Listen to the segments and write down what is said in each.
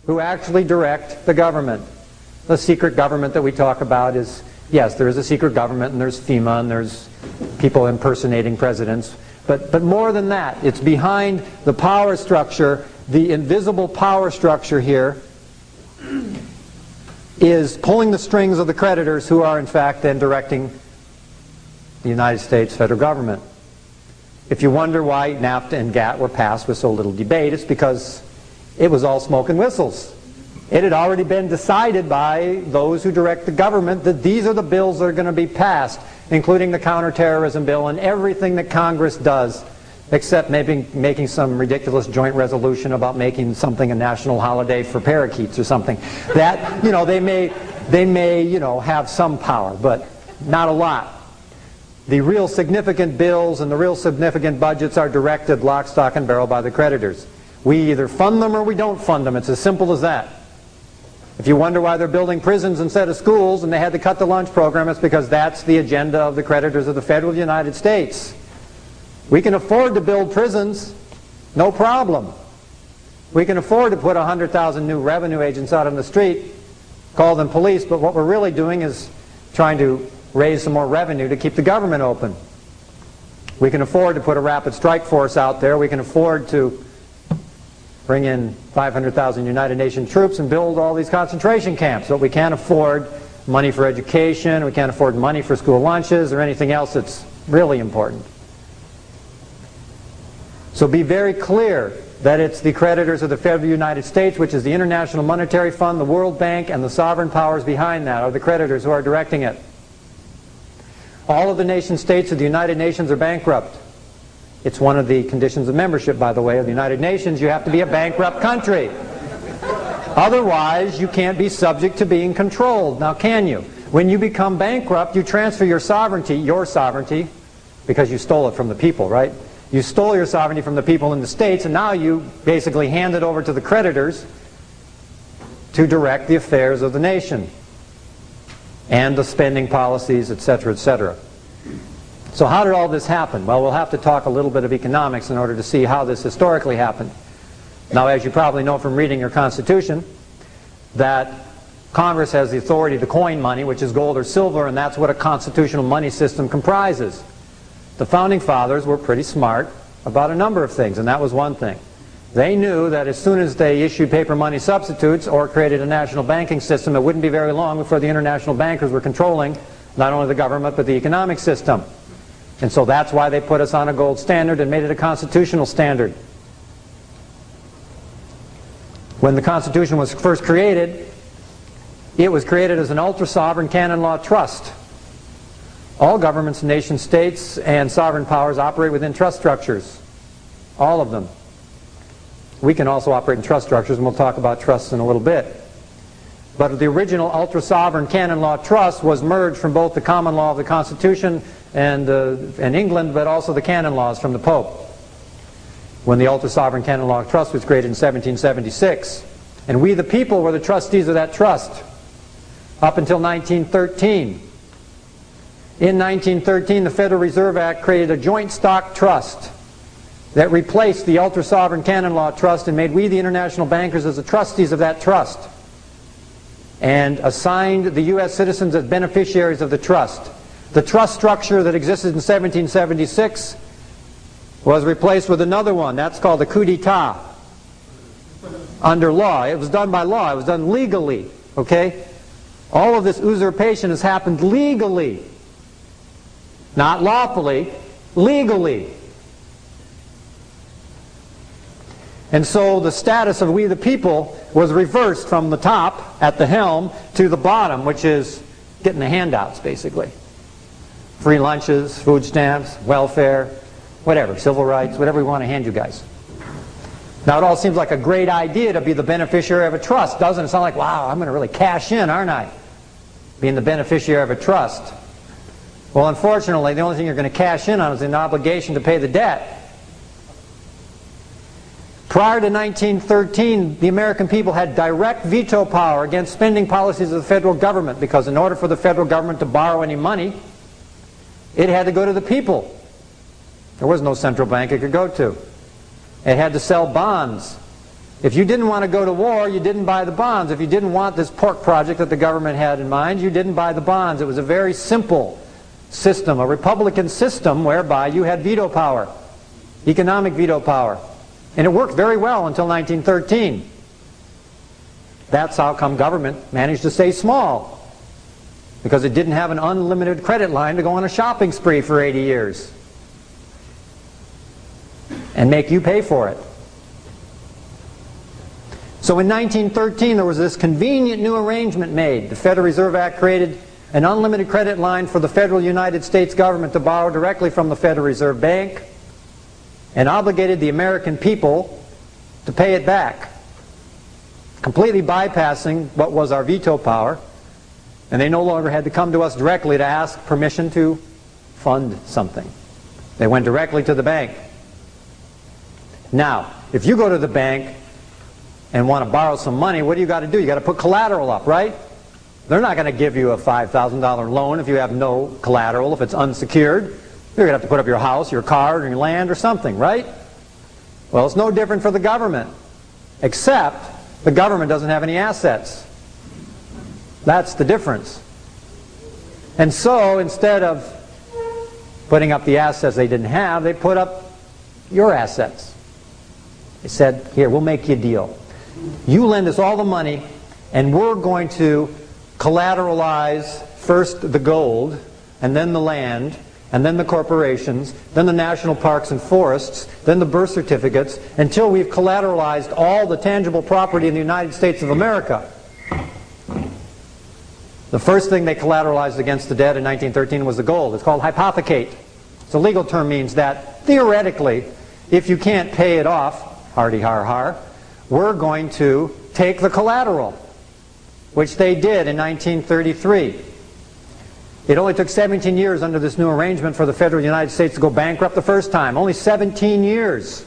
who actually direct the government. The secret government that we talk about is, yes, there is a secret government, and there's FEMA, and there's people impersonating presidents. But more than that, it's behind the power structure. The invisible power structure here is pulling the strings of the creditors, who are in fact then directing the United States federal government. If you wonder why NAFTA and GATT were passed with so little debate, it's because it was all smoke and whistles. It had already been decided by those who direct the government that these are the bills that are going to be passed, including the counterterrorism bill and everything that Congress does, except maybe making some ridiculous joint resolution about making something a national holiday for parakeets or something. That, you know, they may, you know, have some power, but not a lot. The real significant bills and the real significant budgets are directed lock, stock, and barrel by the creditors. We either fund them or we don't fund them. It's as simple as that. If you wonder why they're building prisons instead of schools and they had to cut the lunch program, it's because that's the agenda of the creditors of the federal United States. We can afford to build prisons, no problem. We can afford to put 100,000 new revenue agents out on the street, call them police, but what we're really doing is trying to raise some more revenue to keep the government open. We can afford to put a rapid strike force out there. We can afford to bring in 500,000 United Nations troops and build all these concentration camps. But we can't afford money for education, we can't afford money for school lunches or anything else that's really important. So be very clear that it's the creditors of the federal United States, which is the International Monetary Fund, the World Bank, and the sovereign powers behind that are the creditors who are directing it. All of the nation states of the United Nations are bankrupt. It's one of the conditions of membership, by the way, of the United Nations. You have to be a bankrupt country. Otherwise, you can't be subject to being controlled. Now, can you? When you become bankrupt, you transfer your sovereignty, because you stole it from the people, right? You stole your sovereignty from the people in the states, and now you basically hand it over to the creditors to direct the affairs of the nation and the spending policies, etc., etc. So how did all this happen? Well, we'll have to talk a little bit of economics in order to see how this historically happened. Now, as you probably know from reading your Constitution, that Congress has the authority to coin money, which is gold or silver, and that's what a constitutional money system comprises. The Founding Fathers were pretty smart about a number of things, and that was one thing. They knew that as soon as they issued paper money substitutes or created a national banking system, it wouldn't be very long before the international bankers were controlling not only the government but the economic system. And so that's why they put us on a gold standard and made it a constitutional standard. When the Constitution was first created, it was created as an ultra-sovereign canon law trust. All governments, nation states, and sovereign powers operate within trust structures. All of them. We can also operate in trust structures, and we'll talk about trusts in a little bit. But the original ultra-sovereign canon law trust was merged from both the common law of the Constitution and England, but also the canon laws from the Pope, when the ultra-sovereign canon law trust was created in 1776. And we, the people, were the trustees of that trust up until 1913. In 1913, the Federal Reserve Act created a joint stock trust that replaced the ultra-sovereign canon law trust and made we, the international bankers, as the trustees of that trust, and assigned the U.S. citizens as beneficiaries of the trust. The trust structure that existed in 1776 was replaced with another one. That's called the coup d'etat under law. It was done by law. It was done legally. Okay? All of this usurpation has happened legally. Not lawfully, legally. And so the status of we the people was reversed from the top at the helm to the bottom, which is getting the handouts, basically. Free lunches, food stamps, welfare, whatever, civil rights, whatever we want to hand you guys. Now it all seems like a great idea to be the beneficiary of a trust, doesn't it? Sound like, wow, I'm going to really cash in, aren't I? Being the beneficiary of a trust. Well, unfortunately, the only thing you're going to cash in on is an obligation to pay the debt. Prior to 1913, the American people had direct veto power against spending policies of the federal government, because in order for the federal government to borrow any money, it had to go to the people. There was no central bank it could go to. It had to sell bonds. If you didn't want to go to war, you didn't buy the bonds. If you didn't want this pork project that the government had in mind, you didn't buy the bonds. It was a very simple system, a Republican system whereby you had veto power, economic veto power. And it worked very well until 1913. That's how come government managed to stay small, because it didn't have an unlimited credit line to go on a shopping spree for 80 years and make you pay for it. So in 1913 there was this convenient new arrangement made. The Federal Reserve Act created an unlimited credit line for the federal United States government to borrow directly from the Federal Reserve Bank, and obligated the American people to pay it back, completely bypassing what was our veto power. And they no longer had to come to us directly to ask permission to fund something. They went directly to the bank. Now, if you go to the bank and want to borrow some money, what do you got to do? You got to put collateral up, right? They're not going to give you a $5,000 loan if you have no collateral, if it's unsecured. You're going to have to put up your house, your car, or your land or something, right? Well, it's no different for the government, except the government doesn't have any assets. That's the difference. And so instead of putting up the assets they didn't have, they put up your assets. They said, here, we'll make you a deal. You lend us all the money, and we're going to collateralize first the gold, and then the land, and then the corporations, then the national parks and forests, then the birth certificates, until we've collateralized all the tangible property in the United States of America. The first thing they collateralized against the debt in 1913 was the gold. It's called hypothecate. It's a legal term, means that theoretically, if you can't pay it off, hardy har har, we're going to take the collateral, which they did in 1933. It only took 17 years under this new arrangement for the federal United States to go bankrupt the first time. Only 17 years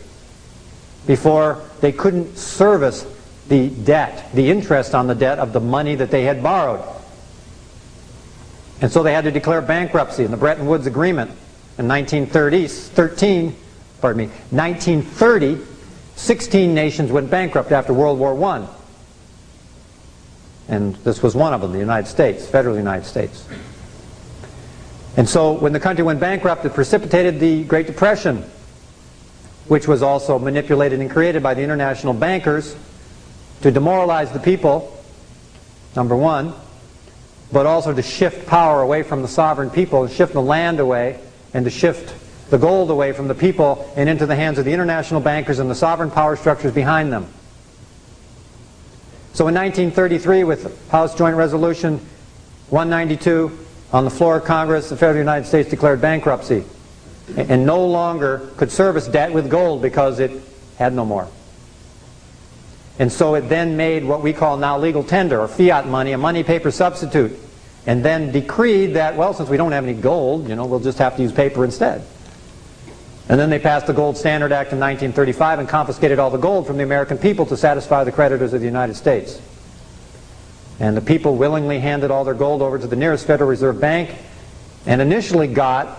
before they couldn't service the debt, the interest on the debt of the money that they had borrowed. And so they had to declare bankruptcy in the Bretton Woods Agreement in 1930, 16 nations went bankrupt after World War I. And this was one of them, the United States, federal United States. And so when the country went bankrupt, it precipitated the Great Depression, which was also manipulated and created by the international bankers to demoralize the people, number one, but also to shift power away from the sovereign people, to shift the land away, and to shift the gold away from the people and into the hands of the international bankers and the sovereign power structures behind them. So in 1933, with House Joint Resolution 192 on the floor of Congress, the federal United States declared bankruptcy and no longer could service debt with gold because it had no more. And so it then made what we call now legal tender, or fiat money, a money paper substitute, and then decreed that, well, since we don't have any gold, we'll just have to use paper instead. And then they passed the Gold Standard Act in 1935 and confiscated all the gold from the American people to satisfy the creditors of the United States. And the people willingly handed all their gold over to the nearest Federal Reserve Bank and initially got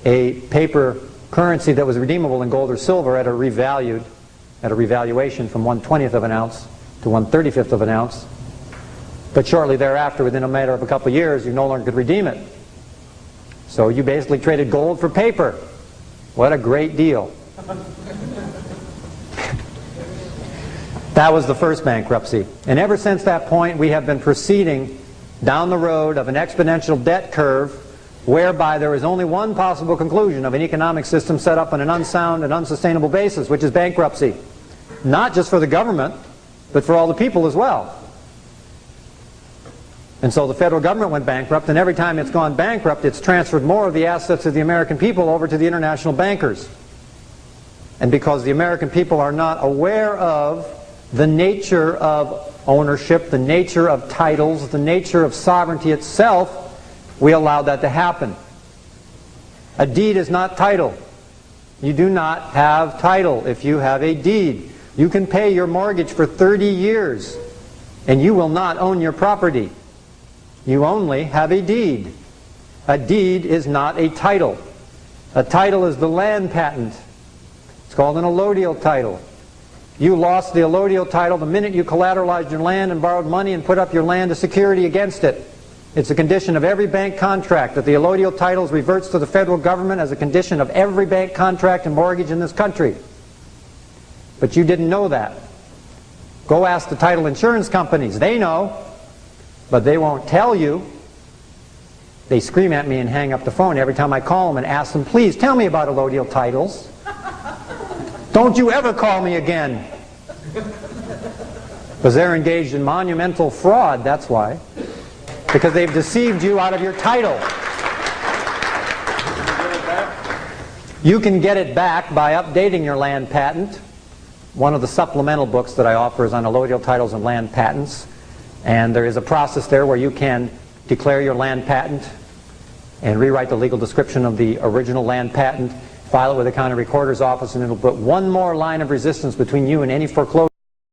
a paper currency that was redeemable in gold or silver at a revaluation from 1/20th of an ounce to 1/35th of an ounce. But shortly thereafter, within a matter of a couple of years, you no longer could redeem it. So you basically traded gold for paper. What a great deal. That was the first bankruptcy. And ever since that point, we have been proceeding down the road of an exponential debt curve whereby there is only one possible conclusion of an economic system set up on an unsound and unsustainable basis, which is bankruptcy. Not just for the government, but for all the people as well. And so the federal government went bankrupt, and every time it's gone bankrupt, it's transferred more of the assets of the American people over to the international bankers. And because the American people are not aware of the nature of ownership, the nature of titles, the nature of sovereignty itself, we allow that to happen. A deed is not title. You do not have title if you have a deed. You can pay your mortgage for 30 years, and you will not own your property. You only have a deed. A deed is not a title. A title is the land patent. It's called an allodial title. You lost the allodial title the minute you collateralized your land and borrowed money and put up your land as security against it. It's a condition of every bank contract that the allodial title reverts to the federal government as a condition of every bank contract and mortgage in this country. But you didn't know that. Go ask the title insurance companies. They know, but they won't tell you. They scream at me and hang up the phone every time I call them and ask them, please tell me about allodial titles. Don't you ever call me again. Because they're engaged in monumental fraud, that's why. Because they've deceived you out of your title. You can get it back by updating your land patent. One of the supplemental books that I offer is on allodial titles and land patents. And there is a process there where you can declare your land patent and rewrite the legal description of the original land patent, file it with the county recorder's office, and it'll put one more line of resistance between you and any foreclosure.